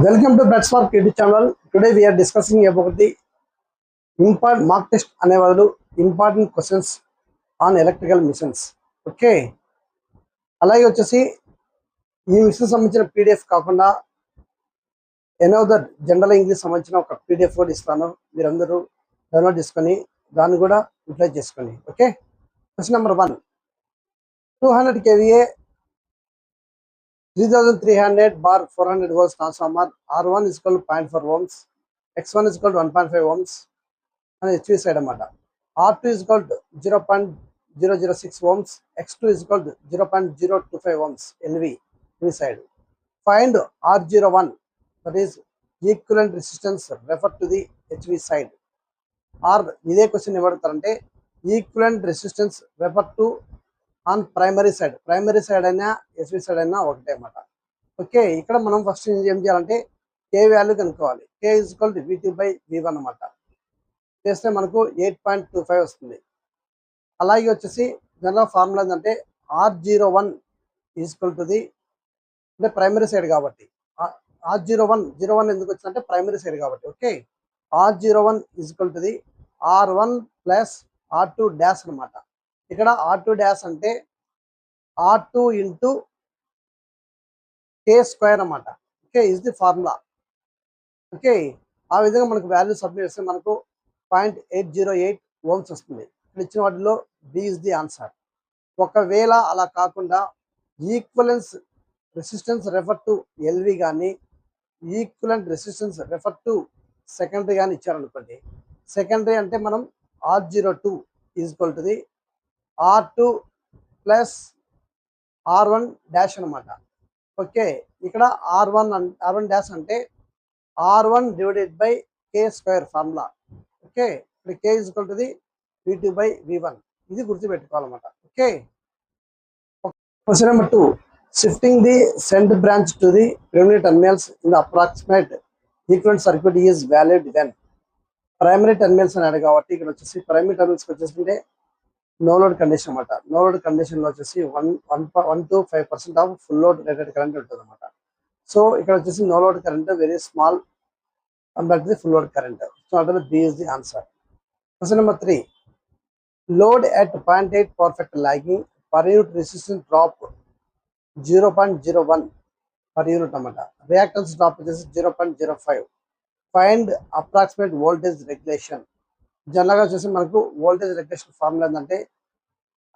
Welcome to Bradspark YouTube channel. Today we are discussing about the important mock test అనేవాళ్ళు important questions on electrical machines. Okay, అలాగే వచ్చేసి ఈ machine సంబంధించిన PDF కాకుండా another general English సంబంధించిన ఒక PDF కూడా ఇస్తాను. మీరందరూ డౌన్లోడ్ చేసుకొని దాన్ని కూడా యూటిలైజ్ చేసుకోండి. Okay, question number 1, 200 kVA 3300 bar 400 volts transformer R1 is equal to 0.4 ohms, X1 is equal to 1.5 ohms and HV side amata. R2 is equal to 0.006 ohms, X2 is equal to 0.025 ohms LV side. Find R01, that is equivalent resistance referred to the HV side. R ఇదే question ఏమంటారంటే equivalent resistance refer to on primary side అయినా SV side అయినా ఒకటే అన్నమాట. Okay, ఇక్కడ మనం first ఏం చేయాలంటే కే వాల్యూ కనుక్కోవాలి. కే ఈజ్ ఈక్వల్ టు V2/V1 అన్నమాట. చేస్తే మనకు 8.25 వస్తుంది. అలాగే వచ్చేసి జనరల్ ఫార్ములా ఏంటంటే R01 is equal to the అంటే ప్రైమరీ సైడ్ కాబట్టి R01 ఎందుకు వచ్చిందంటే ప్రైమరీ సైడ్ కాబట్టి. Okay, R01 is equal to the R1 plus R2 dash అనమాట. ఇక్కడ R2 డాష్ అంటే R2 ఇంటూ K స్క్వేర్ అన్నమాట. Okay, is the formula. Okay, ఆ విధంగా మనకు వాల్యూ సబ్మిట్ చేస్తే మనకు 0.808 ఓమ్స్ వస్తుంది. ఇక్కడ ఇచ్చిన వాటిలో బి ఇస్ ది ఆన్సర్. ఒకవేళ అలా కాకుండా equivalence resistance refer to LV కానీ equivalent resistance refer to secondary కానీ ఇచ్చారనుకోండి, సెకండరీ అంటే మనం R02 is equal to the R2 plus R1 dash అనమాట. ఓకే, ఇక్కడ R1 డాష్ అంటే R1 divided by K square formula. Okay, ఇక్కడ K is equal to the V2/V1. ఇది గుర్తుపెట్టుకోవాలన్నమాట. Okay, question number 2, shifting the shunt branch to the primary terminals in the approximate equivalent circuit is valid when. Primary terminals అని అడిగారు కాబట్టి ఇక్కడ వచ్చేసి ప్రైమరీ టెర్మినల్స్కి వచ్చేసి నో లోడ్ కండిషన్ అనమాట. నో లోడ్ కండిషన్ లో వచ్చేసి 1 to 5% of full load rated current ఉంటుంది అనమాట. సో ఇక్కడ వచ్చేసి no load current very small compare to the full load current. So అంటే B is the answer. Question number 3, load at 0.8 power factor lagging per unit resistance drop 0.01 per unit అనమాట. Reactance drop వచ్చేసి 0.05. Find approximate voltage regulation. జనరల్గా వచ్చేసి మనకు voltage regulation formula ఏంటంటే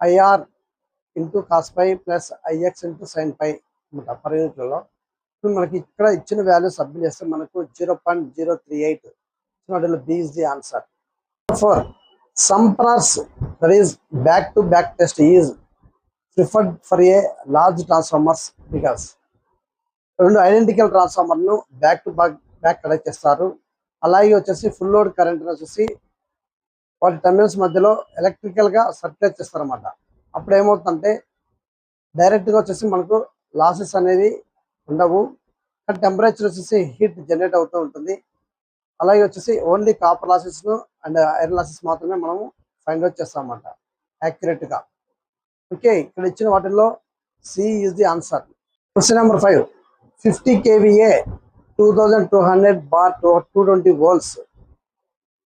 IR into cos phi plus IX into sine phi అనమాట per యూనిట్లలో. ఇప్పుడు మనకి ఇక్కడ ఇచ్చిన వాల్యూ సబ్మిట్ చేస్తే మనకు 0.038. వాటిలో B is the answer. 4, Sumpner's that is back to back test is preferred for a large transformers because రెండు ఐడెంటికల్ ట్రాన్స్ఫార్మర్ను బ్యాక్ టు బ్యాక్ కనెక్ట్ చేస్తారు. అలాగే వచ్చేసి ఫుల్ లోడ్ కరెంట్ వచ్చేసి వాటి టెర్మినల్స్ మధ్యలో ఎలక్ట్రికల్గా సర్క్యులేట్ చేస్తారన్నమాట. అప్పుడు ఏమవుతుందంటే డైరెక్ట్గా వచ్చేసి మనకు లాసెస్ అనేవి ఉండవు, కానీ టెంపరేచర్ వచ్చేసి హీట్ జనరేట్ అవుతూ ఉంటుంది. అలాగే వచ్చేసి ఓన్లీ కాపర్ లాసెస్ను అండ్ ఐరన్ లాసెస్ మాత్రమే మనము ఫైండ్ అవుట్ చేస్తాం అన్నమాట యాక్యురేట్గా. ఓకే, ఇక్కడ ఇచ్చిన వాటిల్లో C is the answer. Question number 5, 50 kVA 2200 bar 220 volts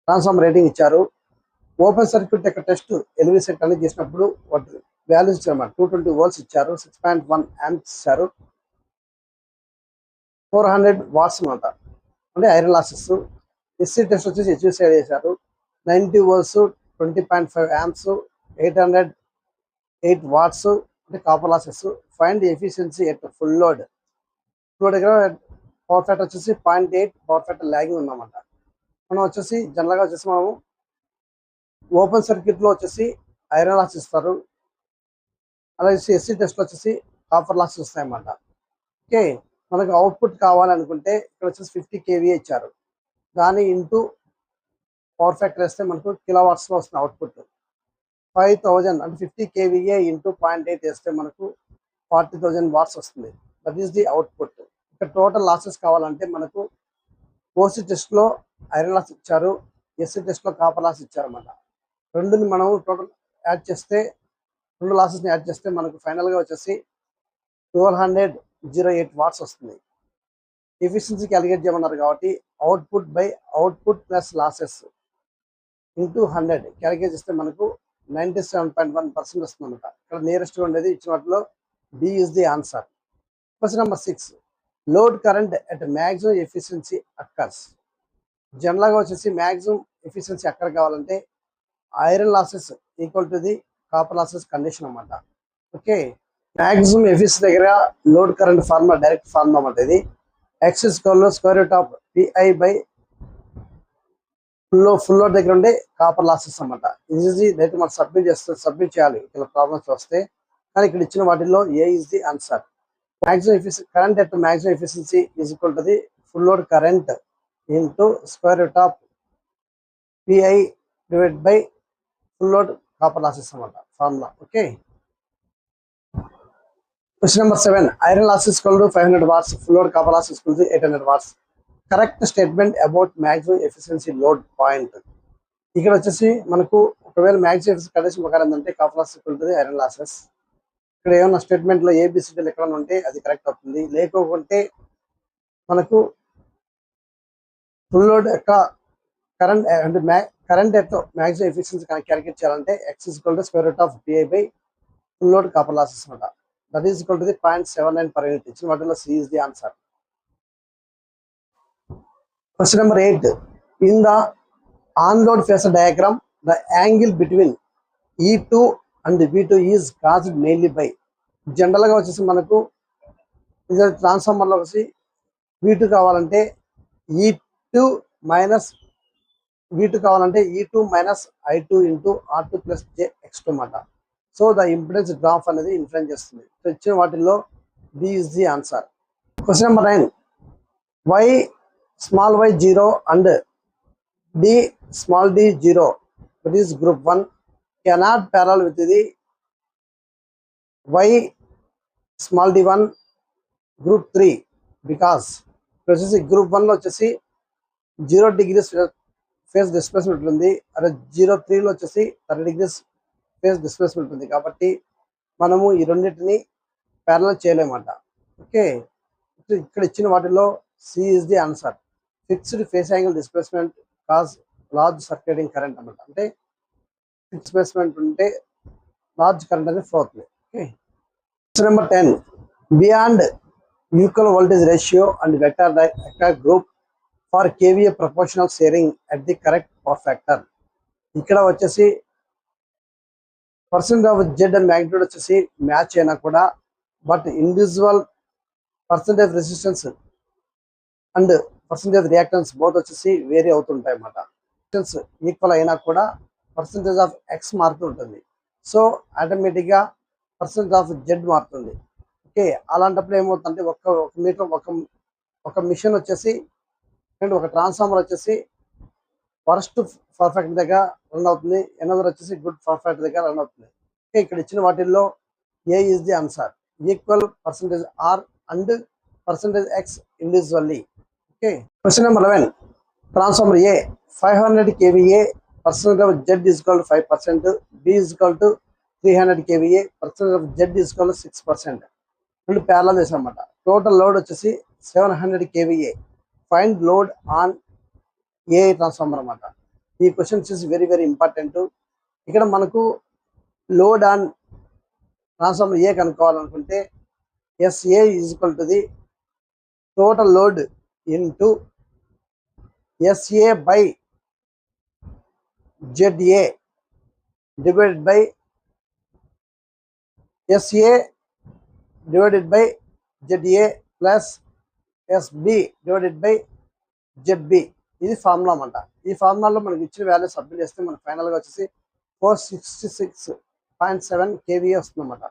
transformer rating ఇచ్చారు. ఓపెన్ సర్క్యూట్ యొక్క టెస్ట్ ఎల్వి సెట్ అనేది చేసినప్పుడు వాటి వాల్యూస్ ఇచ్చారన్నమాట. 220 volts ఇచ్చారు, 6.1 amps ఇచ్చారు, 400 watts అనమాట అంటే ఐరన్ లాసెస్. ఎస్సీ టెస్ట్ వచ్చేసి హెచ్వి సైడ్ చేశారు. 90 volts 20.5 amps 808 watts అంటే copper losses. Find efficiency at full load. Full దగ్గర పవర్ ఫ్యాక్టర్ వచ్చేసి 0.8 పవర్ ఫ్యాక్టర్ లాగింగ్ ఉందన్నమాట. మనం వచ్చేసి జనరల్గా వచ్చేసి మనము ఓపెన్ సర్క్యూట్లో వచ్చేసి ఐరన్ లాస్ ఇస్తారు, అలాగే ఎస్సీ టెస్ట్లో వచ్చేసి కాపర్ లాస్ వస్తాయన్నమాట. ఓకే, మనకు అవుట్పుట్ కావాలనుకుంటే ఇక్కడ వచ్చేసి 50 kVA ఇచ్చారు, దాని ఇంటూ పవర్ ఫ్యాక్టర్ వేస్తే మనకు కిలోవాట్స్లో వస్తుంది అవుట్పుట్. 5000 అంటే 50 kVA ఇంటూ 0.8 వేస్తే మనకు 40,000 watts వస్తుంది. That is the output. ఇక్కడ టోటల్ లాసెస్ కావాలంటే మనకు ఓసీ టెస్ట్లో ఐరన్ లాస్ ఇచ్చారు, ఎస్సీ టెస్ట్లో కాపర్ లాస్ ఇచ్చారన్నమాట. రెండుని మనం టోటల్ యాడ్ చేస్తే, రెండు లాసెస్ని యాడ్ చేస్తే మనకు ఫైనల్గా వచ్చేసి 1208 watts వస్తుంది. ఎఫిషియన్సీ క్యాలిక్యులేట్ చేయమన్నారు కాబట్టి output by output plus losses into 100 calculate చేస్తే మనకు 97.1% వస్తుంది అనమాట. ఇక్కడ నియరెస్ట్ ఉండేది ఇచ్చిన వాటిలో D is the answer. Question number 6, load current at maximum efficiency occurs. జనరల్గా వచ్చేసి మ్యాక్సిమం ఎఫిషియన్సీ అక్కడ కావాలంటే iron losses equal to the copper losses condition అనమాట. ఓకే, మ్యాక్సిమం ఎఫిషియన్సీ దగ్గర load current formula direct formula అన్నమాట. ఇది x square root of PI by full load దగ్గర ఉండే కాపర్ లాసెస్ అనమాట. ఈజీ డైరెక్ట్ మనం సబ్మిట్ చేయాలి ఇలా ప్రాబ్లమ్స్ వస్తే. కానీ ఇక్కడ ఇచ్చిన వాటిల్లో A is the answer. Maximum efficiency current at maximum efficiency is equal to the full load current into square root of PI divide by full load copper losses అనమాట formula. Okay, question number 7, iron losses equal to 500 watts, full load copper losses equal to 800 watts. Correct statement about maximum efficiency load point. ఇక్కడ వచ్చేసి మనకు ఒకవేళ maximum efficiency condition ప్రకారం ఏంటంటే copper losses equal to iron losses. ఇక్కడ ఏమన్నా స్టేట్మెంట్లో ఏబిసిడీలు ఎక్కడ ఉంటే అది కరెక్ట్ అవుతుంది. లేకపోతే మనకు ఫుల్ లోడ్ యొక్క కరెంట్ అంటే current at maximum efficiency calculate చేయాలంటే X equal to square root of PI by full load copper losses అనమాట. That is equal to the 0.79 per unit. ఇచ్చిన వాటిలో C is the answer. Question number 8, in the on-load phasor diagram, the angle between E2 and V2 is caused mainly by. జనరల్గా వచ్చేసి మనకు ఇది ట్రాన్స్ఫార్మర్లో వచ్చి V2 కావాలంటే E2 మైనస్ V2 కావాలంటే E2 minus I2 into R2 plus X2 అన్నమాట. So the impedance drop అనేది ఇన్ఫ్లుయెన్స్ చేస్తుంది. సో ఇచ్చిన వాటిల్లో B is the answer. Question number 9, y small y 0 and d small d 0, that is group 1, cannot parallel with the y small d 1 group 3 because వచ్చేసి group 1 లో వచ్చేసి 0 degrees face displacement ఉంటుంది, అదే 03 లో వచ్చేసి 30 degrees ఫేస్ డిస్ప్లేస్మెంట్ ఉంటుంది. కాబట్టి మనము ఈ రెండింటిని ప్యారలల్ చేయలేమట. ఓకే, ఇక్కడ ఇచ్చిన వాటిలో C is the answer. Fixed phase angle displacement cause large circulating current అనమాట. అంటే ఫిక్స్ డిస్ప్లేస్మెంట్ ఉంటే లార్జ్ కరెంట్ అనేది ఫ్లో అవుతుంది. Okay, question number 10, beyond equal voltage ratio and vector group for KVA proportional sharing at the correct power factor. ఇక్కడ వచ్చేసి percent of Z and magnitude వచ్చేసి match అయినా కూడా but individual percentage resistance and percentage reactance both వచ్చేసి vary అవుతుంటాయి అన్నమాట. Equal అయినా కూడా పర్సెంటేజ్ ఆఫ్ ఎక్స్ మారుతూ ఉంటుంది. సో ఆటోమేటిక్గా పర్సెంటేజ్ ఆఫ్ జెడ్ మారుతుంది. ఓకే, అలాంటప్పుడు ఏమవుతుందంటే ఒక మిషన్ వచ్చేసి అండ్ ఒక ట్రాన్స్ఫార్మర్ వచ్చేసి వర్స్ట్ పర్ఫెక్ట్ దగ్గర రన్ అవుతుంది, ఎనదర్ వచ్చేసి గుడ్ పర్ఫెక్ట్ దగ్గర రన్ అవుతుంది. ఓకే, ఇక్కడ ఇచ్చిన వాటిల్లో A is the answer. Equal percentage R and percentage X individually. Okay, question number 11, transformer A 500 kVA, percentage of Z is equal to 5%, B is equal to 300 kVA, percentage of Z is equal to 6%. రెండు parallel చేసాం అన్నమాట. Total load వచ్చేసి 700 kVA. Find load on A transformer అన్నమాట. ఈ question వచ్చేసి very very important. ఇక్కడ మనకు load on transformer A కనుక్కోవాలనుకుంటే SA is equal to the total load into SA by ZA divided by SA divided by ZA plus SB divided by ZB. ఇది formula అన్నమాట. ఈ ఫార్ములాలో మనకి ఇచ్చిన value submit చేస్తే మనకు ఫైనల్గా వచ్చేసి 466.7 kVA వస్తుంది అన్నమాట.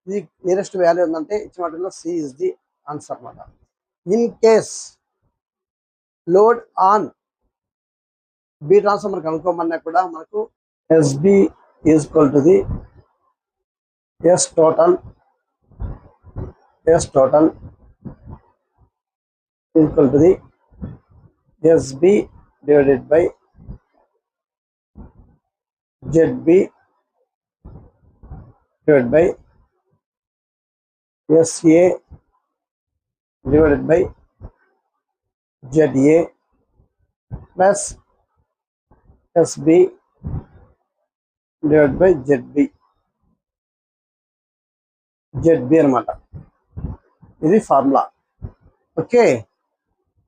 ఇది నియరెస్ట్ వాల్యూ ఉందంటే ఇచ్చిన వాటిలో సి ఇస్ ది ఆన్సర్ అన్నమాట. In case load on B transformer కనుక్కోమన్నా కూడా మనకు SB is equal to the S total equal to the SB divided by ZB divided by SA divided by ZA plus SB divide by ZB అనమాట. ఇది formula. Okay,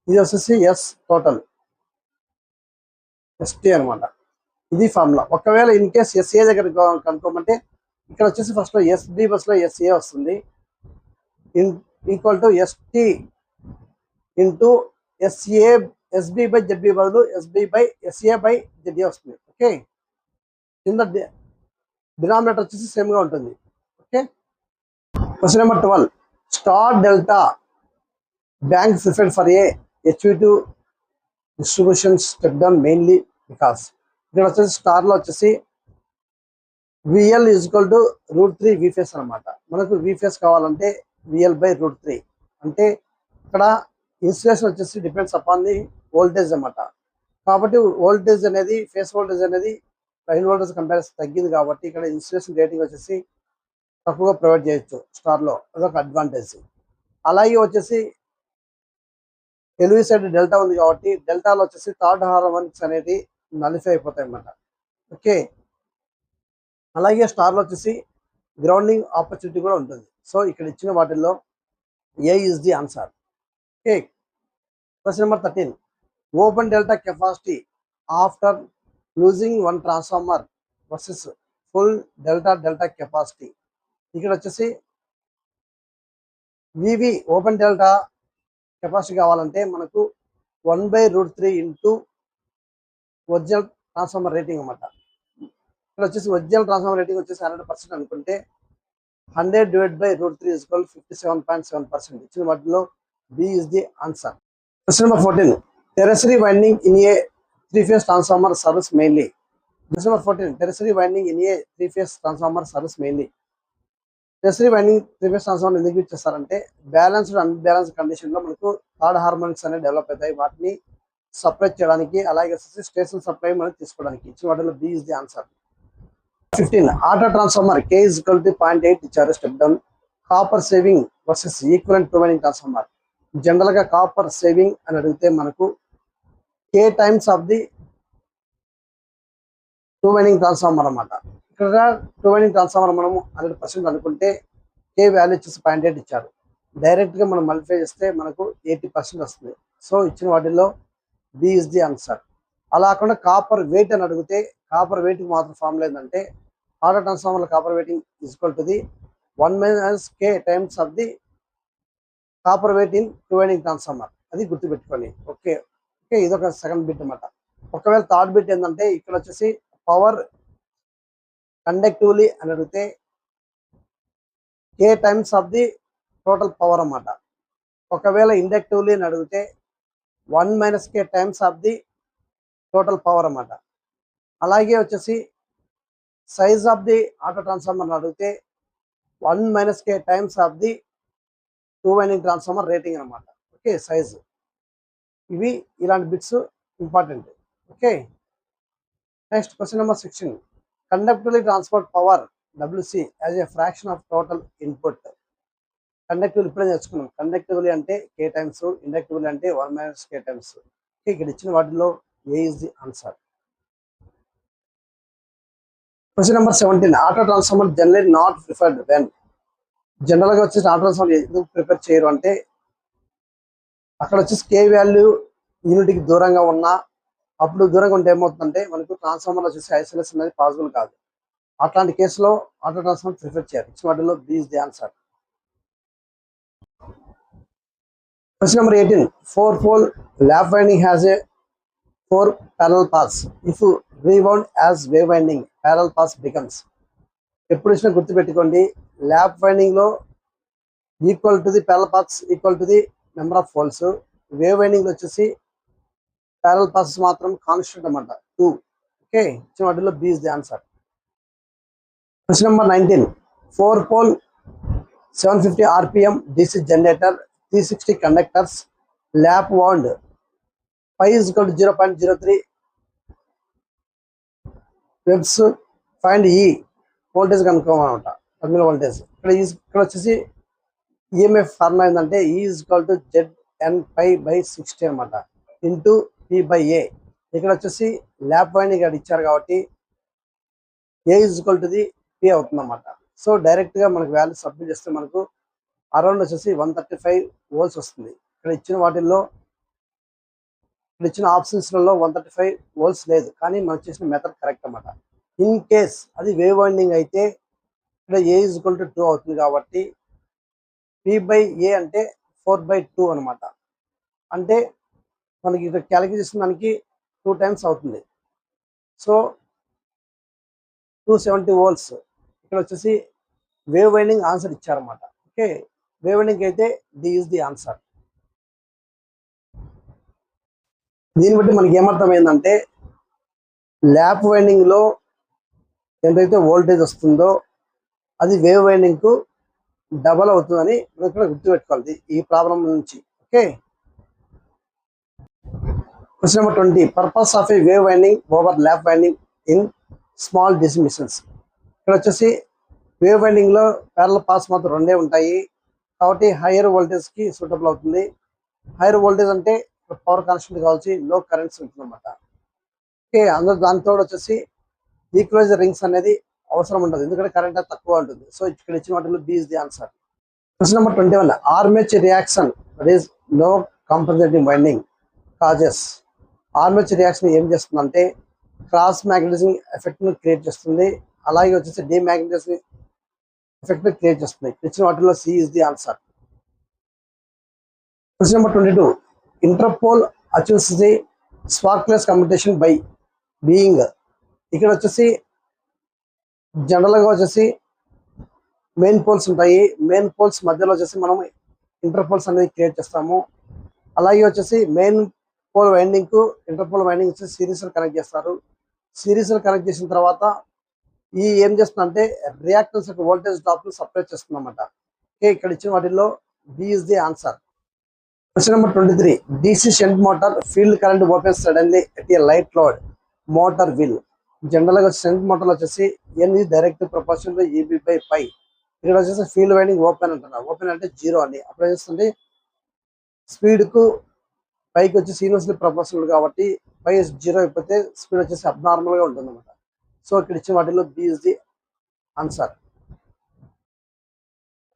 ఇది వచ్చేసి yes total ST అనమాట. ఇది formula. ఒకవేళ in case SA దగ్గర కనుక్కోమంటే ఇక్కడ వచ్చేసి ఫస్ట్ లో SB బస్లో SA వస్తుంది, equal to ST into SB by ZB బదులు SB by SA by ZA వస్తుంది. ఓకే, కింద డినామినేటర్ వచ్చేసి సేమ్ గా ఉంటుంది. Okay, question number 12. Star delta bank preferred for A HV2 distribution step down mainly because. ఇక్కడ వచ్చేసి star లో వచ్చేసి VL is equal to √3 VFace అనమాట. మనకు VFace కావాలంటే VL బై √3. అంటే ఇక్కడ ఇన్సులేషన్ వచ్చేసి డిపెండ్స్ అపాన్ ది వోల్టేజ్ అనమాట. కాబట్టి వోల్టేజ్ అనేది ఫేస్ వోల్టేజ్ అనేది లైన్ వోల్టేజ్ కంపారిజన్ తగ్గింది కాబట్టి ఇక్కడ ఇన్సులేషన్ రేటింగ్ వచ్చేసి తక్కువగా ప్రొవైడ్ చేయొచ్చు స్టార్ లో, అదొక అడ్వాంటేజ్. అలాగే వచ్చేసి LV సైడ్ డెల్టా ఉంది కాబట్టి డెల్టాలో వచ్చేసి థర్డ్ హార్మోనిక్స్ అనేది నలిఫై అయిపోతాయి అన్నమాట. ఓకే, అలాగే స్టార్ లో వచ్చేసి గ్రౌండింగ్ ఆపర్చునిటీ కూడా ఉంటుంది. సో ఇక్కడ ఇచ్చిన వాటిల్లో A is the answer. Okay, question number 13. Open delta capacity after losing one transformer versus full delta capacity. ఇక్కడ వచ్చేసి VV ఓపెన్ డెల్టా కెపాసిటీ కావాలంటే మనకు 1/√3 ఇంటూ ఒరిజినల్ ట్రాన్స్ఫార్మర్ రేటింగ్ అనమాట. ఇక్కడ వచ్చేసి ఒరిజినల్ ట్రాన్స్ఫార్మర్ రేటింగ్ వచ్చేసి 100% అనుకుంటే 100 డివైడ్ బై √3 ఈజ్ ఈక్వల్ 57.7%. ఇచ్చిన వాటిలో B is the answer. Question number 14. Tertiary winding in a 3-phase transformer service mainly. Question number 14. Tertiary winding in a 3-phase transformer service mainly. Tertiary winding 3-phase transformer ఎందుకు use చేస్తారంటే balanced unbalanced condition లో మనకు third harmonics అనేవి develop అవుతాయి. వాటిని supply చేయడానికి, అలాగే station supply మనకి తీసుకోవడానికి. ఇచ్చిన వాటిలో B is the answer. 15. Auto transformer K is equal to 0.8 ఇచ్చారు step down. Copper saving versus equivalent two winding transformer. General గా కాపర్ సేవింగ్ అని అడిగితే మనకు K times of the two winding transformer అన్నమాట. ఇక్కడ టూ వైండింగ్ ట్రాన్స్ఫార్మర్ మనము 100% అనుకుంటే K value వచ్చేసి 0.8 ఇచ్చారు. డైరెక్ట్ గా మనం మల్టిప్లై చేస్తే మనకు 80% వస్తుంది. సో ఇచ్చిన వాటిల్లో B ఈజ్ ది ఆన్సర్. అలా కాకుండా కాపర్ వెయిట్ అని అడిగితే కాపర్ వెయిట్ మాత్రం ఫార్ములా ఏంటంటే auto transformer copper weighting is equal to the 1 - K times of the copper weight in two winding transformer. అది గుర్తుపెట్టుకోండి. ఓకే ఓకే, ఇదొక సెకండ్ బిట్ అన్నమాట. ఒకవేళ థర్డ్ బిట్ ఏంటంటే ఇక్కడ వచ్చేసి పవర్ కండక్టివ్లీ అని అడిగితే K times of the total power అన్నమాట. ఒకవేళ ఇండక్టివ్లీ అని అడిగితే 1 - K times of the total power అన్నమాట. అలాగే వచ్చేసి size of the auto transformer అడిగితే 1 - K times of the two winding transformer rating అనమాట. Okay, size. ఇవి ఇలాంటి bits important. Okay, next question number 16. Conductively transport power WC as a fraction of total input. Conductively ఇప్పుడే నేర్చుకున్నాం. Conductively అంటే K times, ఇండక్టివ్లీ అంటే 1 - K times. Okay, ఇక్కడ ఇచ్చిన వాటిలో A is the answer. Question number 17. Auto transformer generally not preferred when. General గా వచ్చేసి auto transformer ఎందుకు ప్రిపేర్ చేయరు అంటే అక్కడ వచ్చేసి K వాల్యూ యూనిట్కి దూరంగా ఉన్నా, అప్పుడు దూరంగా ఉంటే ఏమవుతుందంటే మనకు ట్రాన్స్ఫార్మర్ వచ్చేసి ఐసోలేషన్ అనేది పాసిబుల్ కాదు. అట్లాంటి కేసులో ఆటో ట్రాన్స్ఫార్మర్ ప్రిఫర్ చేయాలి. ఇచ్చిన వాటిలో B is the answer. Question number 18. 4-pole lap winding has a 4 parallel paths. If rewound as wave winding, parallel paths becomes. ఎప్పుడు ఇచ్చినా గుర్తుపెట్టుకోండి, ల్యాప్ వైండింగ్ లో equal to the parallel paths equal to the number of poles. Wave winding లో వచ్చేసి parallel paths మాత్రం constant అన్నమాట 2. Okay, ఇచ్చిన వాటిలో B is the answer. Question number 19. 4-pole 750 RPM DC generator 360 conductors lap wound Pi is equal to 0.03 webs. Find E voltage కనుక్కోమన్నమాట, terminal voltage. ఇక్కడ వచ్చేసి EMF formula ఏంటంటే E is equal to Z N π/60 అనమాట into P/A. ఇక్కడ వచ్చేసి lap winding ఇక్కడ ఇచ్చారు కాబట్టి A equal to the P అవుతుంది అనమాట. సో డైరెక్ట్ గా మనకు వాల్యూ సబ్మిట్ చేస్తే మనకు అరౌండ్ వచ్చేసి 135 వోల్ట్స్ వస్తుంది. ఇక్కడ ఇచ్చిన ఆప్షన్స్లలో 135 వోల్ట్స్ లేదు, కానీ మనం చేసిన మెథడ్ కరెక్ట్ అనమాట. ఇన్ కేస్ అది వేవ్ వైండింగ్ అయితే ఇక్కడ A ఈక్వల్ టు 2 అవుతుంది కాబట్టి P/A అంటే 4/2 అనమాట. అంటే మనకి ఇక్కడ క్యాలిక్యులేట్ చేసిన దానికి 2 టైమ్స్ అవుతుంది. సో 270 వోల్ట్స్ ఇక్కడ వచ్చేసి వేవ్ వైండింగ్ ఆన్సర్ ఇచ్చారన్నమాట. ఓకే, వేవ్ వైండింగ్ అయితే డి ఈజ్ ది ఆన్సర్. దీన్ని బట్టి మనకి ఏమర్థమైందంటే ల్యాప్ వైండింగ్ లో ఎంతైతే వోల్టేజ్ వస్తుందో అది వేవ్ వైండింగ్ కు డబల్ అవుతుందని మనం ఇక్కడ గుర్తుపెట్టుకోవాలి ఈ ప్రాబ్లం నుంచి. Okay, question number 20. Purpose of A wave winding over lap winding in small DC machines. ఇక్కడ వచ్చేసి వేవ్ వైండింగ్ లో ప్యారలల్ పాస్ మాత్రం రెండే ఉంటాయి కాబట్టి హైయర్ వోల్టేజ్ కి సూటబుల్ అవుతుంది. హైయర్ వోల్టేజ్ అంటే పవర్ కాన్స్టెంట్ కావాల్సి లో కరెంట్స్ ఉంటుంది అనమాట. ఓకే, అందులో దానితో వచ్చేసి ఈక్వలైజర్ రింగ్స్ అనేది అవసరం ఉంటుంది, ఎందుకంటే కరెంట్ తక్కువ ఉంటుంది. సో ఇక్కడ ఇచ్చిన వాటిలో B is the answer. Question number 21. Armature reaction that is no compensating winding causes. Armature reaction ఏం చేస్తుందంటే క్రాస్ మ్యాగ్నెటైజింగ్ ఎఫెక్ట్ ను క్రియేట్ చేస్తుంది, అలాగే వచ్చేసి డిమాగ్నెటైజింగ్ ఎఫెక్ట్ ని క్రియేట్ చేస్తుంది. ఇచ్చిన వాటిలో C is the answer. Question number 22. Interpole achieves the sparkless commutation by being. ఇక్కడ వచ్చేసి జనరల్ గా వచ్చేసి మెయిన్ పోల్స్ ఉంటాయి, మెయిన్ పోల్స్ మధ్యలో వచ్చేసి మనం ఇంటర్పోల్స్ అనేది క్రియేట్ చేస్తాము. అలాగే వచ్చేసి మెయిన్ పోల్ వైండింగ్ కు ఇంటర్పోల్ వైండింగ్ వచ్చి సిరీస్ లో కనెక్ట్ చేస్తారు. సిరీస్ లో కనెక్ట్ చేసిన తర్వాత ఈ ఏం చేస్తుందంటే రియాక్టన్స్ యొక్క వోల్టేజ్ డ్రాప్ ను సపరేట్ చేస్తుంది అనమాట. ఓకే, ఇక్కడ ఇచ్చిన వాటిల్లో B is the answer. Question number 23. DC shunt motor field current open suddenly at a light load motor will. General గా షంట్ మోటార్ వచ్చేసి N is direct proportion to EB/π. ఇక్కడ వచ్చేసి ఫీల్డ్ వైండింగ్ ఓపెన్ అంటున్నారు, open అంటే 0 అని. అప్పుడు ఏం చేస్తుంది స్పీడ్ కు పైకి వచ్చి ఇన్వర్స్లీ ప్రపోర్షనల్ కాబట్టి పై 0 అయిపోతే స్పీడ్ వచ్చేసి అబ్నార్మల్ గా ఉంటుంది అనమాట. సో ఇక్కడ ఇచ్చిన వాటిలో B is the answer.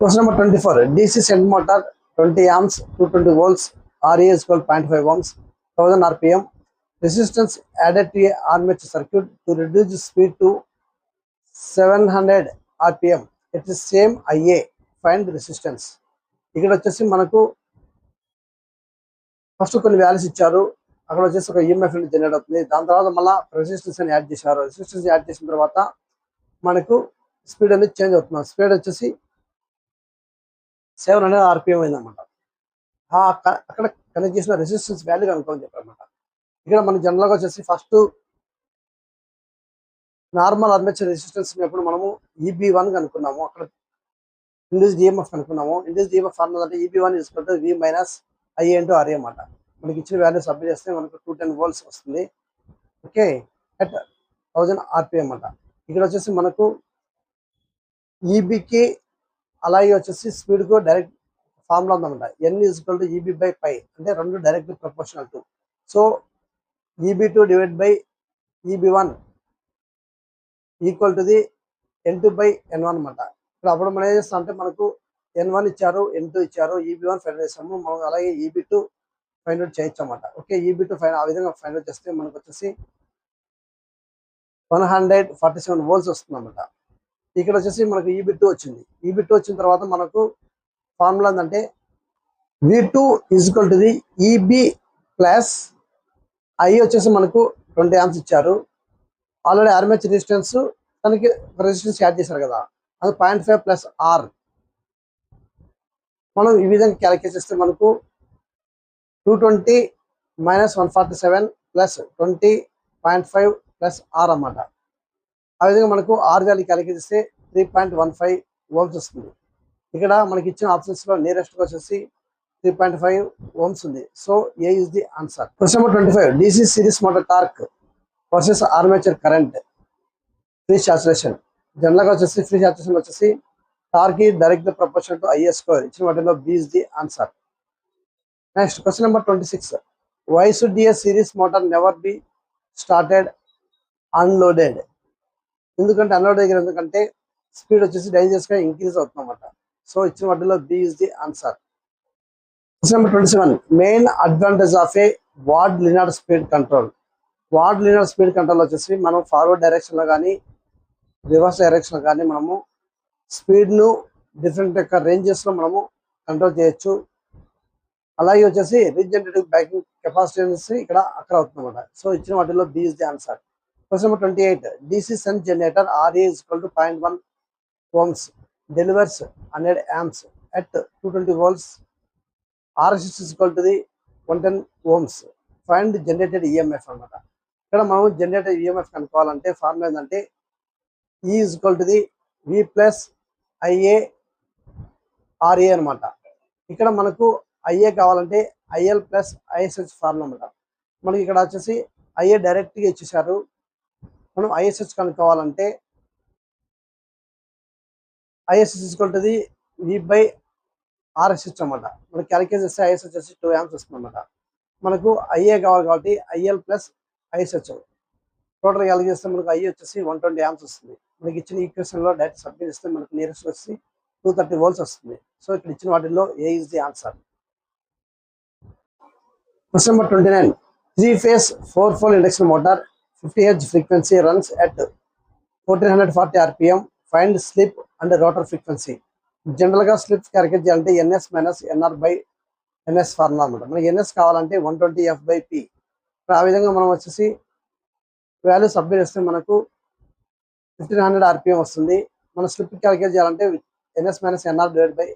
Question number 24. DC shunt motor 20 amps 220 volts RA is equal 0.5 ohms 1000 rpm resistance added to a armature circuit to reduce the speed to 700 rpm at the same IA. Find the resistance. ఇక్కడ వచ్చేసి మనకు first కొన్ని values ఇచ్చారు, అక్కడ వచ్చేసి ఒక EMF generate అవుతుంది. దాని తర్వాత మళ్ళీ రెసిస్టెన్స్ అని యాడ్ చేశారు. రెసిస్టెన్స్ యాడ్ చేసిన తర్వాత మనకు స్పీడ్ అనేది చేంజ్ అవుతుంది. స్పీడ్ వచ్చేసి 700 rpm అయిందన్నమాట. అక్కడ కనెక్ట్ చేసిన రెసిస్టెన్స్ వాల్యూ కనుక్కోమని చెప్పారన్నమాట. ఇక్కడ మనం జనరల్ గా వచ్చేసి ఫస్ట్ నార్మల్ ఆర్మేచర్ రెసిస్టెన్స్ ఎప్పుడు మనము EB1 కనుక్కున్నాము, అక్కడ ఇండ్యూస్డ్ ఈఎంఎఫ్ కనుక్కున్నాము. ఇండ్యూస్డ్ ఈఎంఎఫ్ ఫార్ములా అంటే EB1 = V - IA × RA అన్నమాట. మనకి ఇచ్చిన వాల్యూ సబ్మిట్ చేస్తే మనకు 210 volts వస్తుంది. ఓకే, అట్ 1000 rpm అన్నమాట. ఇక్కడ వచ్చేసి మనకు EBకి అలాగే వచ్చేసి స్పీడ్ కు డైరెక్ట్ ఫార్ములా ఉందన్నమాట. N = EB/π అంటే రెండు direct proportional to. So EB2 / EB1 equal to the N2/N1 అనమాట. ఇప్పుడు అప్పుడు మనం ఏం చేస్తాం అంటే మనకు N1 ఇచ్చారు, N2 ఇచ్చారు, EB1 ఫైండ్ అవుట్ చేస్తాము. మనం అలాగే EB2 ఫైండ్ అవుట్ చేయొచ్చు అన్నమాట. ఓకే, EB2 ఆ విధంగా ఫైండ్ అవుట్ చేస్తే మనకు వచ్చేసి 147 volts వస్తుంది అన్నమాట. ఇక్కడ వచ్చేసి మనకు EB2 వచ్చింది. EB2 వచ్చిన తర్వాత మనకు ఫార్ములా ఏంటంటే V2 = the EB plus I వచ్చేసి మనకు 20 amps ఇచ్చారు. ఆల్రెడీ ఆర్మేచర్ రెసిస్టెన్స్ దానికి రెసిస్టెన్స్ యాడ్ చేశారు కదా, అది 0.5 ప్లస్ R. మనం ఈ విధంగా క్యాలిక్యులేట్ చేస్తే మనకు 220 - 147 ప్లస్ 20.5 ప్లస్ R అన్నమాట. ఆ విధంగా మనకు R వాల్యూ క్యాలిక్యులేట్ చేస్తే 3.15 ohms వస్తుంది. ఇక్కడ మనకి ఇచ్చిన ఆప్షన్స్ లో నియరెస్ట్ వచ్చేసి 3.5 ohms ఉంది. So A is the answer. Question number 25. DC series motor torque versus armature current free saturation. General గా వచ్చేసి ఫ్రీ సాచురేషన్ వచ్చేసి torque direct proportional to IA2. ఇచ్చిన వాటిలో B is the answer. Next question number 26. Why should a series motor never be started unloaded? ఎందుకంటే unload దగ్గర ఎందుకంటే speed వచ్చేసి డేంజరస్గా increase అవుతుందన్నమాట. సో ఇచ్చిన వాటిలో B is the answer. Question number 27. Main advantage of a Ward Leonard speed control. Ward Leonard speed control వచ్చేసి మనం forward డైరెక్షన్లో కానీ రివర్స్ డైరెక్షన్లో కానీ మనము స్పీడ్ను డిఫరెంట్ యొక్క రేంజెస్లో మనము కంట్రోల్ చేయొచ్చు. అలాగే వచ్చేసి రీజనరేటివ్ బ్యాకింగ్ కెపాసిటీ అనేసి ఇక్కడ అక్కడ అవుతుందన్నమాట. సో ఇచ్చిన వాటిలో B is the answer. Question number 28. DC sense generator RA is equal to 0.1 ohms delivers 100 amps at 220 volts. RSS is equal to the 110 ohms. Find generated EMF అన్నమాట. ఇక్కడ మనం generated EMF కనుక్కోవాలంటే formula ఏంటంటే E is equal to the V plus IA RA అనమాట. ఇక్కడ మనకు IA కావాలంటే IL plus ISH formula అనమాట. మనకి ఇక్కడ వచ్చేసి IA డైరెక్ట్గా ఇచ్చేసారు. మనం ISH కనుక్కోవాలంటే ISH is equal to the V by RSH అనమాట. మనకి క్యాలిక్యులేట్ చేస్తే ISH వచ్చేసి 2 amps వస్తుంది అనమాట. మనకు IA కావాలి కాబట్టి IL plus ISH total calculate చేస్తే మనకు I వచ్చేసి 120 amps వస్తుంది. మనకి ఇచ్చిన ఈక్వేషన్లో డైరెక్ట్ సబ్మిట్ చేస్తే మనకు నియరెస్ట్ వచ్చి 230 volts వస్తుంది. సో ఇక్కడ ఇచ్చిన వాటిల్లో A is the answer. Question number 29. 3-phase 4-pole induction motor 50 Hz frequency runs at 1440 RPM. Find slip and rotor frequency. జనరల్గా స్లిప్ క్యాలిక్యులేట్ చేయాలంటే NS minus NR by NS formula అనమాట. మనకి NS కావాలంటే 120 F/P. ఆ విధంగా మనం వచ్చేసి వాల్యూ సబ్మిట్ చేస్తే మనకు 1500 RPM వస్తుంది. మన స్లిప్ క్యాలిక్యులేట్ చేయాలంటే NS minus NR divide by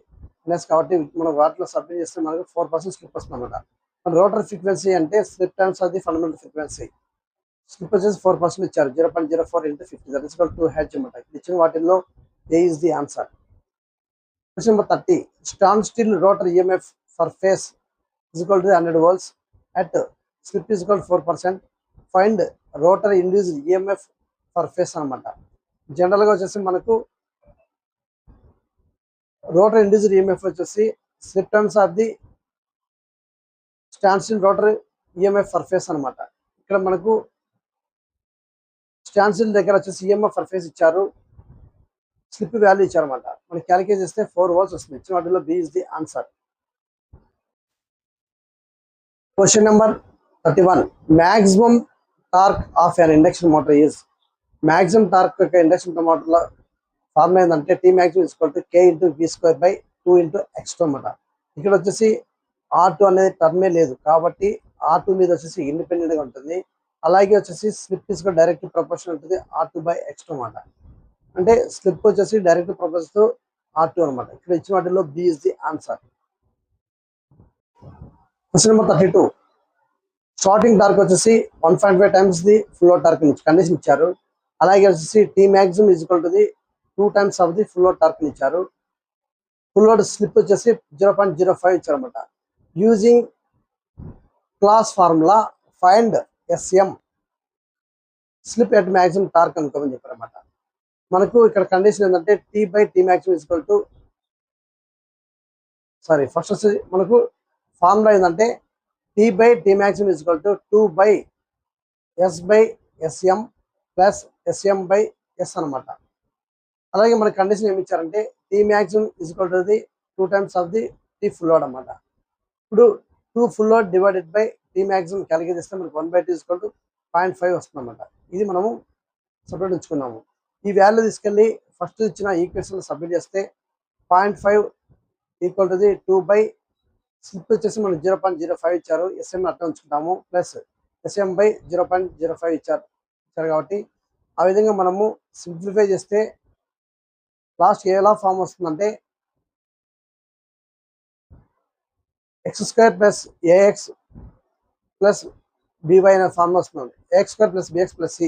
NS కాబట్టి మనం వాటిలో సబ్మిట్ చేస్తే మనకు 4% స్లిప్ వస్తుంది అనమాట. మన రోటర్ ఫ్రీక్వెన్సీ అంటే స్లిప్ టైమ్స్ అది ఫండమెంటల్ ఫ్రీక్వెన్సీ. స్లిప్ వచ్చేసి 4% ఇచ్చారు. 0.04 × 50 that is equal to Hz అనమాట. ఇచ్చిన వాటిల్లో A is the answer. Question number 30. Stand still rotor EMF for phase is equal to 100 volts at slip is equal to 4%. Find rotor induced EMF for phase అనమాట. జనరల్గా వచ్చేసి మనకు rotor induced EMF వచ్చేసి slip times of the stand still rotor EMF for face అనమాట. ఇక్కడ మనకు stand still దగ్గర వచ్చేసి EMF ఫర్ ఫేస్ ఇచ్చారు, స్లిప్ వాల్యూ ఇచ్చారనమాట. మనం క్యాలిక్యులేట్ చేస్తే 4 volts వస్తుంది. ఇచ్చిన వాటిలో B is the answer. Question number 31. Maximum torque of an induction motor is. maximum torque యొక్క ఇండక్షన్ మోటార్లో ఫార్ములా ఏంటంటే T maximum is equal to K × V² by 2 × X² అనమాట. ఇక్కడ వచ్చేసి R2 అనేది టర్మే లేదు కాబట్టి R2 మీద వచ్చేసి ఇండిపెండెంట్గా ఉంటుంది. అలాగే వచ్చేసి స్లిప్ ఇస్ డైరెక్ట్ ప్రపోర్షన్ ఉంటుంది R2 by X² అనమాట. అంటే స్లిప్ వచ్చేసి డైరెక్ట్ ప్రపోర్షన్ టు R2 అనమాట. ఇక్కడ ఇచ్చిన వాటిలో B is the answer. Question number 32. Starting torque వచ్చేసి 1.5 times the full load torque condition ఇచ్చారు. అలాగే వచ్చేసి T maximum is equal to the 2 times of the full load torque ఇచ్చారు. ఫుల్ లోడ్ స్లిప్ వచ్చేసి 0.05 ఇచ్చారన్నమాట. Using Kloss formula find SM slip at maximum torque అనుకోమని చెప్పారన్నమాట. మనకు ఇక్కడ కండిషన్ ఏంటంటే T maximum is equal to first వచ్చేసి మనకు ఫార్ములా ఏంటంటే T maximum is equal to 2/S/SM plus SM/S అనమాట. అలాగే మన కండిషన్ ఏమి ఇచ్చారంటే T maximum is equal to the 2 times of the T full load అనమాట. ఇప్పుడు 2 full load divided by T maximum calculate చేస్తే మనకు 1/2 is equal to 0.5 వస్తుంది అనమాట. ఇది మనము సపరేట్ ఉంచుకున్నాము. ఈ వాల్యూ తీసుకెళ్ళి ఫస్ట్ ఇచ్చిన ఈక్వేషన్ సబ్మిట్ చేస్తే 0.5 ఈక్వల్ టు ది 2 స్లిప్ వచ్చేసి మనం 0.05 ఇచ్చారు. SM అట్లా ఉంచుకుంటాము ప్లస్ SM/0.05 ఇచ్చారు కాబట్టి ఆ విధంగా మనము సింప్లిఫై చేస్తే లాస్ట్ ఎలా ఫామ్ వస్తుందంటే x² + AX + BY అనే ఫార్ములా వస్తుంది. AX² + BX + C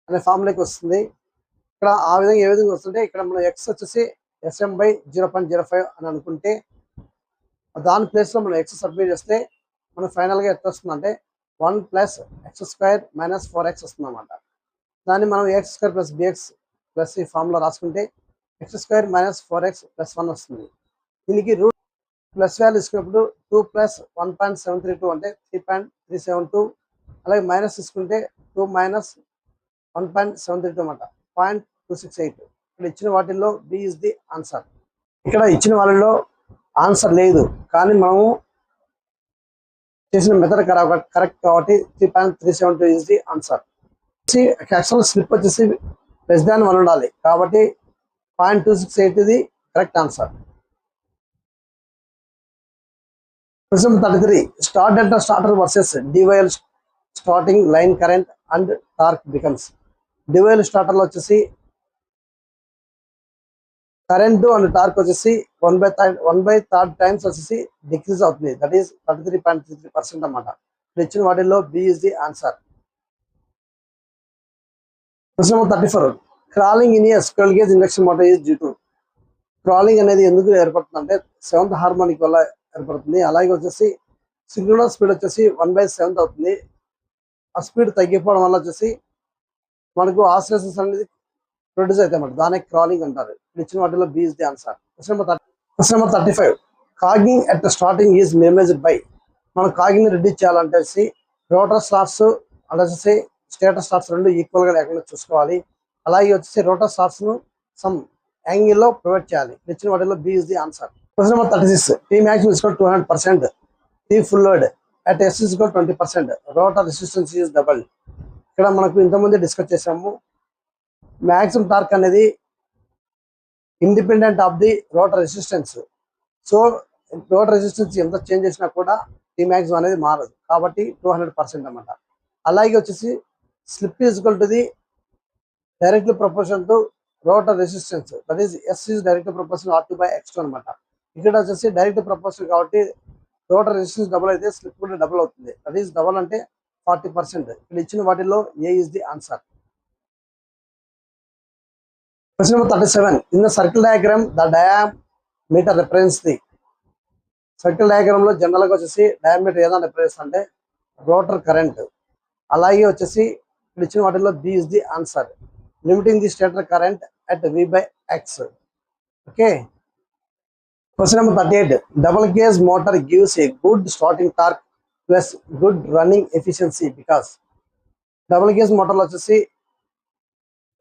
అనే ఫార్ములాకి వస్తుంది. ఇక్కడ ఆ విధంగా ఏ విధంగా వస్తుంటే ఇక్కడ మనం x వచ్చేసి SM/0.05 అని అనుకుంటే దాని ప్లేస్లో మనం x సబ్మిట్ చేస్తే మనం ఫైనల్గా ఎంత వస్తుందంటే 1 + x² - 4x వస్తుంది అన్నమాట. దాన్ని మనం AX² + BX + C ఫార్ములా రాసుకుంటే x² - 4x + 1 వస్తుంది. దీనికి ప్లస్ వాల్యూ తీసుకున్నప్పుడు 2 ప్లస్ 1.732 అంటే 3.372, అలాగే మైనస్ తీసుకుంటే 2 మైనస్ 1.732 అనమాట 0.268. ఇక్కడ ఇచ్చిన వాటిల్లో బి ఇస్ ది ఆన్సర్. ఇక్కడ ఇచ్చిన వాళ్ళలో ఆన్సర్ లేదు, కానీ మనము చేసిన మెథడ్ కరెక్ట్ కాబట్టి 3.372 is the answer. Actual slip వచ్చేసి లెస్ దాన్ 1 ఉండాలి కాబట్టి 0.268 ఇది correct answer. Question 33. Start delta starter versus DYL starting line current and torque becomes. DYL starter లో వచ్చేసి కరెంట్ అండ్ టార్క్ వచ్చేసి 1/3 టైమ్స్ వచ్చేసి డిక్రీజ్ అవుతుంది. దట్ ఈస్ 33.33% అన్నమాట. ఇచ్చిన వాటిల్లో B is the answer. Question 34. Crawling in a squirrel cage induction motor is due to. Crawling అనేది ఎందుకు ఏర్పడుతుంది అంటే 7th హార్మోనిక్ వల్ల ఏర్పడుతుంది. అలాగే వచ్చేసి సింక్రోనస్ స్పీడ్ వచ్చేసి 1/7 అవుతుంది. ఆ స్పీడ్ తగ్గిపోవడం వల్ల వచ్చేసి మనకు ఆసిలేషన్స్ అనేది ప్రొడ్యూస్ అవుతాయి అన్నమాట. దాన్ని క్రాలింగ్ అంటారు. ఇచ్చిన వాటిలో B is the answer. Question number 35. Cogging at starting is minimized by. మనం కాగింగ్ రెడ్యూస్ చేయాలంటే రోటర్ స్లాట్స్ అలా వచ్చేసి స్టేటర్ స్లాట్స్ రెండు ఈక్వల్ గా లేకుండా చూసుకోవాలి. అలాగే వచ్చేసి రోటర్ స్లాట్స్ ను సమ్ యాంగిల్లో ప్రొవైడ్ చేయాలి. ఇచ్చిన వాటిలో B is the answer. Question number 36. T max is equal to 200%. T full load at S is equal to 20%. Rotor resistance is doubled. ఇక్కడ మనకు ఇంతకుముందే డిస్కస్ చేసాము. మ్యాక్సిమం టార్క్ అనేది independent of the rotor resistance. So rotor resistance ఎంత change చేసినా కూడా tea maximum అనేది మారదు కాబట్టి 200% అన్నమాట. అలాగే వచ్చేసి slip is equal to the directly proportional to rotor resistance. That is S is directly proportional R2/X2 అనమాట. ఇక్కడ వచ్చేసి డైరెక్ట్ ప్రపోర్షనల్ కాబట్టి రోటర్ రెసిస్టెన్స్ డబుల్ అయితే స్లిప్ కూడా డబుల్ అవుతుంది. దట్ ఈస్ డబుల్ అంటే 40%. ఇక్కడ ఇచ్చిన వాటిలో A is the answer. Question number 37. In the circle diagram, the diameter represents the. Circle diagram లో జనరల్ గా వచ్చేసి డయామీటర్ ఏదైనా రిప్రజెంట్ అంటే రోటర్ కరెంట్. అలాగే వచ్చేసి ఇక్కడ ఇచ్చిన వాటిలో B is the answer. Limiting the stator current at V/X. Okay. Question number 38. Double cage motor gives a good starting torque plus good running efficiency because. Double cage మోటార్లో వచ్చేసి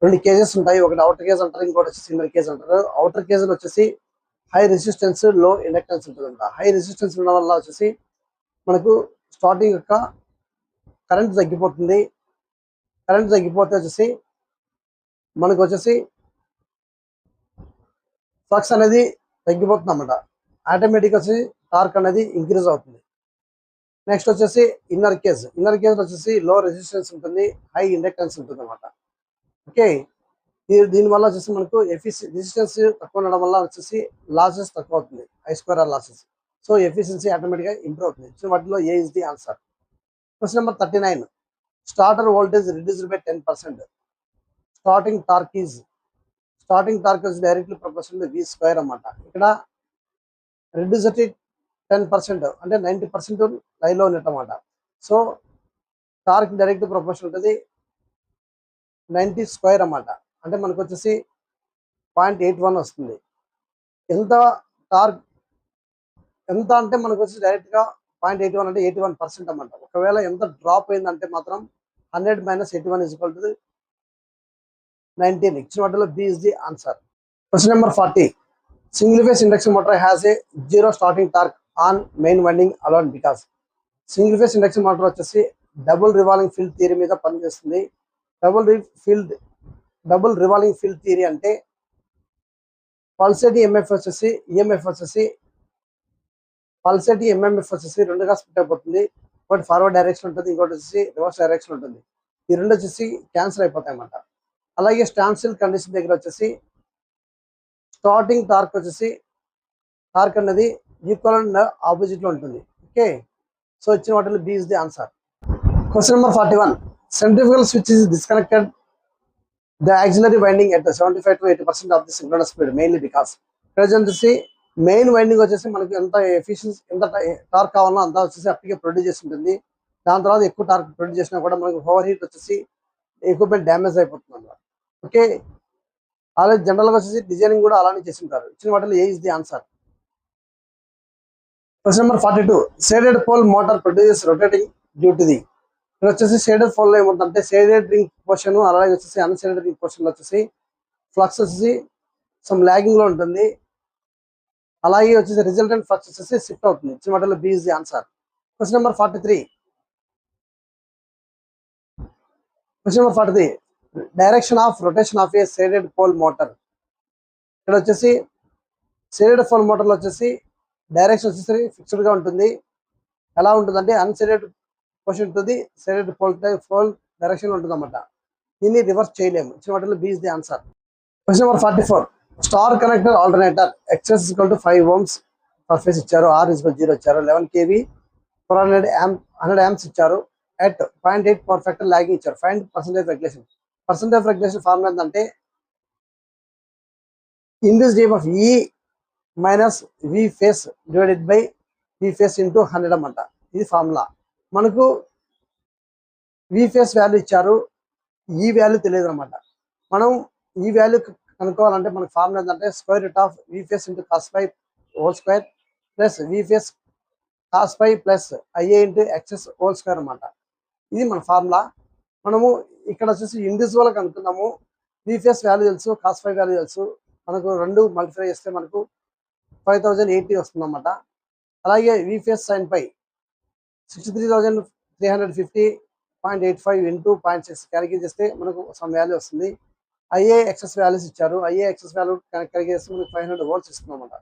2 kgs ఉంటాయి. ఒకటి outer cage అంటారు, ఇంకోటి వచ్చేసి inner cage అంటారు. Outer cage వచ్చేసి high resistance లో ఇండక్టెన్స్ ఉంటుందంట. హై రెసిస్టెన్స్ ఉండడం వల్ల వచ్చేసి మనకు స్టార్టింగ్ యొక్క కరెంట్ తగ్గిపోతుంది. కరెంట్ తగ్గిపోతే వచ్చేసి మనకు వచ్చేసి ఫ్లక్స్ అనేది తగ్గిపోతుంది అన్నమాట. ఆటోమేటిక్ వచ్చి టార్క్ అనేది ఇంక్రీజ్ అవుతుంది. నెక్స్ట్ వచ్చేసి ఇన్నర్ కేజ్ వచ్చేసి లో రెసిస్టెన్స్ ఉంటుంది, హై ఇండక్టెన్స్ ఉంటుంది అనమాట. ఓకే. దీనివల్ల వచ్చేసి మనకు రెసిస్టెన్స్ తక్కువ ఉండడం వల్ల వచ్చేసి లాసెస్ తక్కువ అవుతుంది, I2R losses. So efficiency automatic గా ఇంప్రూవ్ అవుతుంది. సో వాటిలో A is the answer. Question number 39. Starter voltage reduced by 10%. Starting torque directly proportional V² అన్నమాట. ఇక్కడ రిడ్యూస్ 10% అంటే 90% లైన్లో ఉన్నట్టమాట. సో టార్క్ డైరెక్ట్ ప్రపోర్షనల్ ఉంటుంది 90² అన్నమాట. అంటే మనకు వచ్చేసి 0.81 వస్తుంది. ఎంత టార్క్ ఎంత అంటే మనకు వచ్చి డైరెక్ట్ గా 0.81 అంటే 81% అన్నమాట. ఒకవేళ ఎంత డ్రాప్ అయిందంటే మాత్రం 100 - 81 = 19. ఇచ్చిన వాటిలో B is the answer. Question number 40. Single phase induction motor has a 0 starting torque on main winding alone because. Single phase induction motor వచ్చేసి డబుల్ రివాల్వింగ్ ఫీల్డ్ థియరీ మీద పనిచేస్తుంది. డబుల్ రివాల్వింగ్ ఫీల్డ్ థియరీ అంటే పల్సేటివ్ EMF వచ్చేసి రెండుగా split అయిపోతుంది. ఒకటి forward direction ఉంటుంది, ఇంకోటి వచ్చేసి రివర్స్ డైరెక్షన్ ఉంటుంది. ఈ రెండు వచ్చేసి క్యాన్సిల్ అయిపోతాయి అన్నమాట. అలాగే స్టాండ్ స్టిల్ కండిషన్ దగ్గర వచ్చేసి స్టార్టింగ్ టార్క్ అనేది ఈక్వల్ అండ్ ఆపోజిట్ లో ఉంటుంది. ఓకే. సో ఇచ్చిన వాటిలో B is the answer. Question number 41. Centrifugal switch is disconnected the auxiliary winding at 75 to 80% of the synchronous speed mainly because. ఇక్కడ వచ్చేసి మెయిన్ వైండింగ్ వచ్చేసి మనకి ఎంత ఎఫిషియన్సీ ఎంత టార్క్ కావాలో అంతా వచ్చేసి అప్పటికే ప్రొడ్యూస్ చేసి ఉంటుంది. దాని తర్వాత ఎక్కువ టార్క్ ప్రొడ్యూస్ చేసినా కూడా మనకి ఓవర్ హీట్ వచ్చేసి ఎక్విప్మెంట్ డ్యామేజ్ అయిపోతుంది అన్నమాట. ఓకే. అలాగే జనరల్ గా వచ్చేసి డిజైనింగ్ కూడా అలానే చేసి ఉంటారు. ఇచ్చిన వాటిలో A is the answer. Question number 42 shaded pole motor produces rotating due to the. ఇక్కడ వచ్చేసి షేడెడ్ పోల్ లో ఏముందంటే షేడెడ్ రింగ్ పోర్షన్, అలాగే వచ్చేసి అన్షేడెడ్ రింగ్ పోర్షన్ లో వచ్చేసి ఫ్లక్స్ వచ్చేసి సమ్ లాగింగ్ లో ఉంటుంది, అలాగే వచ్చేసి రిజల్టెంట్ ఫ్లక్స్ వచ్చేసి షిఫ్ట్ అవుతుంది. ఇచ్చిన వాటిలో B is the answer. Question number 43 direction of rotation of a shaded pole motor. ఇక్కడ వచ్చేసి షేడెడ్ పోల్ మోటార్ లో వచ్చేసి డైరెక్షన్ వచ్చేసి ఫిక్స్డ్ గా ఉంటుంది. ఎలా ఉంటుందంటే అన్షేడెడ్ పోర్షన్ ఉంటుంది, షేడెడ్ పోల్ డైరెక్షన్ లో ఉంటుంది అన్నమాట. దీన్ని రివర్స్ చేయలేము. ఇచ్చిన వాటిలో B is the answer. Question number 44 star connector alternator XS equal to 5 ohms per phase ఇచ్చారు, ఆర్ ఈక్వల్ 0 ఇచ్చారు, 11 kV 100 amps ఇచ్చారు, at 0.8 పవర్ ఫ్యాక్టర్ లాగింగ్ ఇచ్చారు. Find percentage regulation. Percentage regulation formula ఏంటంటే induced EMF E minus V phase divided by V phase into 100 అన్నమాట. ఇది formula. మనకు వి phase value ఇచ్చారు, ఈ వాల్యూ తెలియదు అనమాట. మనం ఈ వాల్యూ కనుక్కోవాలంటే మనకు ఫార్ములా ఏంటంటే square root of V phase into cos phi whole square plus V phase cos phi plus IA into XS whole square అనమాట. ఇది మన ఫార్ములా. మనము ఇక్కడ వచ్చేసి ఇండివిజువల్ కనుక్కున్నాము. వి ఫేస్ వాల్యూ తెలుసు, కాస్ పై వాల్యూ తెలుసు. మనకు రెండు మల్టిప్లై చేస్తే మనకు 5080 వస్తుంది అన్నమాట. అలాగే V phase sine phi 63,350.85 into 0.6 calculate చేస్తే మనకు సమ్ వాల్యూ వస్తుంది. ఐఏ ఎక్సెస్ వాల్యూస్ ఇచ్చారు, ఐఏ ఎక్సెస్ వాల్యూ క్యాలిక్యులేట్ చేస్తే మనకు 500 volts ఇస్తుంది అన్నమాట.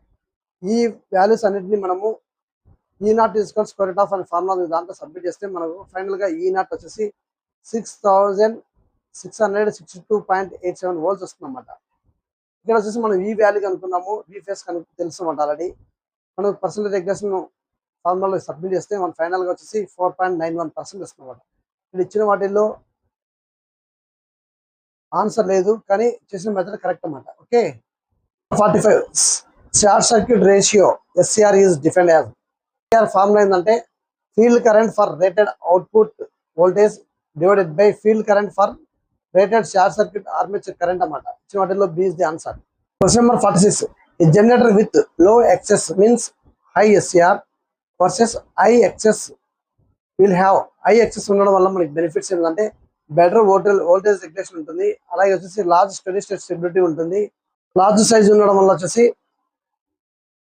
ఈ వాల్యూస్ అన్నింటినీ మనము E0 equal square root of అనే ఫార్ములా దాంట్లో సబ్మిట్ చేస్తే మనకు ఫైనల్ గా E0 వచ్చేసి 6662.87 volts వస్తుంది అన్నమాట. ఇక్కడ వచ్చేసి మనం ఈ వాల్యూ కనుక్కున్నాము, వి ఫేస్ తెలుసు అన్నమాట ఆల్రెడీ. మనకు పర్సెంటేజ్ రెగ్యులేషన్ ఫార్ములాలో సబ్మిట్ చేస్తే మన ఫైనల్ గా వచ్చేసి 4.91% వస్తుంది అన్నమాట. ఇక్కడ ఇచ్చిన వాటిల్లో ఆన్సర్ లేదు, కానీ చేసిన మెథడ్ కరెక్ట్ అన్నమాట. Okay. 45 short circuit ratio SCR is defined as. Formula ఏంటంటే field current for rated output voltage divided by field current for rated short circuit armature current అన్నమాట. ఇచ్చిన వాటిలో B is the answer. Question number 46 A generator with low Xs means high SCR versus high Xs will have. High Xs ఉండడం వల్ల మనకి benefits ఏంటంటే better voltage regulation ఉంటుంది, అలాగే వచ్చేసి లార్జ్ స్టడీ స్టేట్ స్టెబిలిటీ ఉంటుంది. లార్జ్ సైజ్ ఉండడం వల్ల వచ్చేసి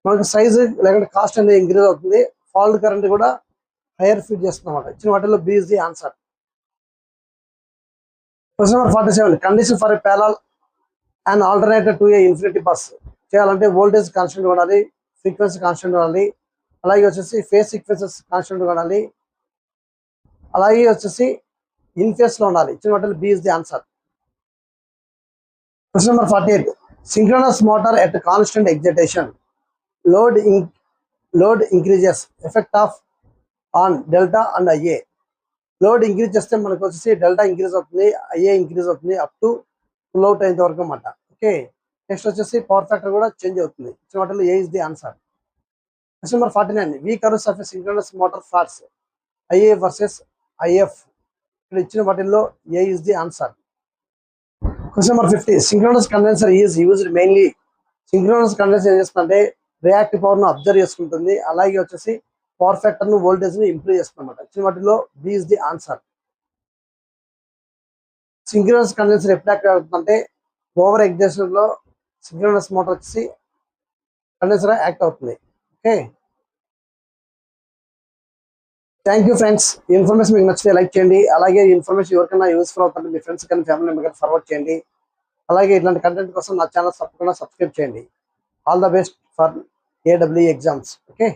మనకు సైజు లేకుంటే కాస్ట్ అనేది ఇంక్రీజ్ అవుతుంది. ఫాల్ట్ కరెంట్ కూడా హైయర్ ఫీడ్ చేస్తుంది అన్నమాట. ఇచ్చిన వాటిలో B is the answer. Question number 47 condition for a parallel and alternator to a infinity bus చేయాలంటే వోల్టేజ్ కాన్స్టెంట్ ఉండాలి, ఫ్రీక్వెన్సీ కాన్స్టెంట్ ఉండాలి, అలాగే వచ్చేసి ఫేస్ సీక్వెన్సెస్ కాన్స్టెంట్ ఉండాలి, అలాగే వచ్చేసి ఇన్ ఫేస్ లో ఉండాలి. ఇచ్చిన వాటిలో B is the answer. Question number 48 synchronous motor at constant excitation load increases effect of on delta and IA. Load increase చేస్తే మనకు వచ్చేసి డెల్టా ఇంక్రీజ్ అవుతుంది, ఐఏ ఇంక్రీజ్ అవుతుంది అప్ టు ఫుల్ అవుట్ అయ్యేంత వరకు అన్నమాట. ఓకే. నెక్స్ట్ వచ్చేసి పవర్ ఫ్యాక్టర్ కూడా చేంజ్ అవుతుంది. ఇచ్చిన వాటిలో A is the answer. Question number 49 V curves of synchronous motor flats IA versus IF. ఇక్కడ ఇచ్చిన వాటిల్లో A is the answer. Question number 50 synchronous condenser is used mainly. Synchronous condenser ఏం చేస్తుందంటే reactive power ను absorb చేసుకుంటుంది, అలాగే వచ్చేసి power factor ను వోల్టేజ్ ని ఇంప్రూవ్ చేస్తుంది అన్నమాట. ఇచ్చిన వాటిలో B is the answer. Synchronous condenser ఎప్పుడు యాక్టివ్ అవుతుందంటే ఓవర్ ఎగ్జైటేషన్ లో సింక్రోనస్ మోటార్ వచ్చేసి కండెన్సర్ యాక్ట్ అవుతుంది. ఓకే. Thank you friends. ఈ ఇన్ఫర్మేషన్ మీకు నచ్చితే లైక్ చేయండి, అలాగే ఈ ఇన్ఫర్మేషన్ ఎవరికైనా యూస్ఫుల్ అవుతుంటే మీ ఫ్రెండ్స్ కానీ ఫ్యామిలీ మెంబర్ ఫార్వర్డ్ చేయండి. అలాగే ఇట్లాంటి కంటెంట్ కోసం నా ఛానల్ తప్పకుండా సబ్స్క్రైబ్ చేయండి. All the best for AWE exams. Okay.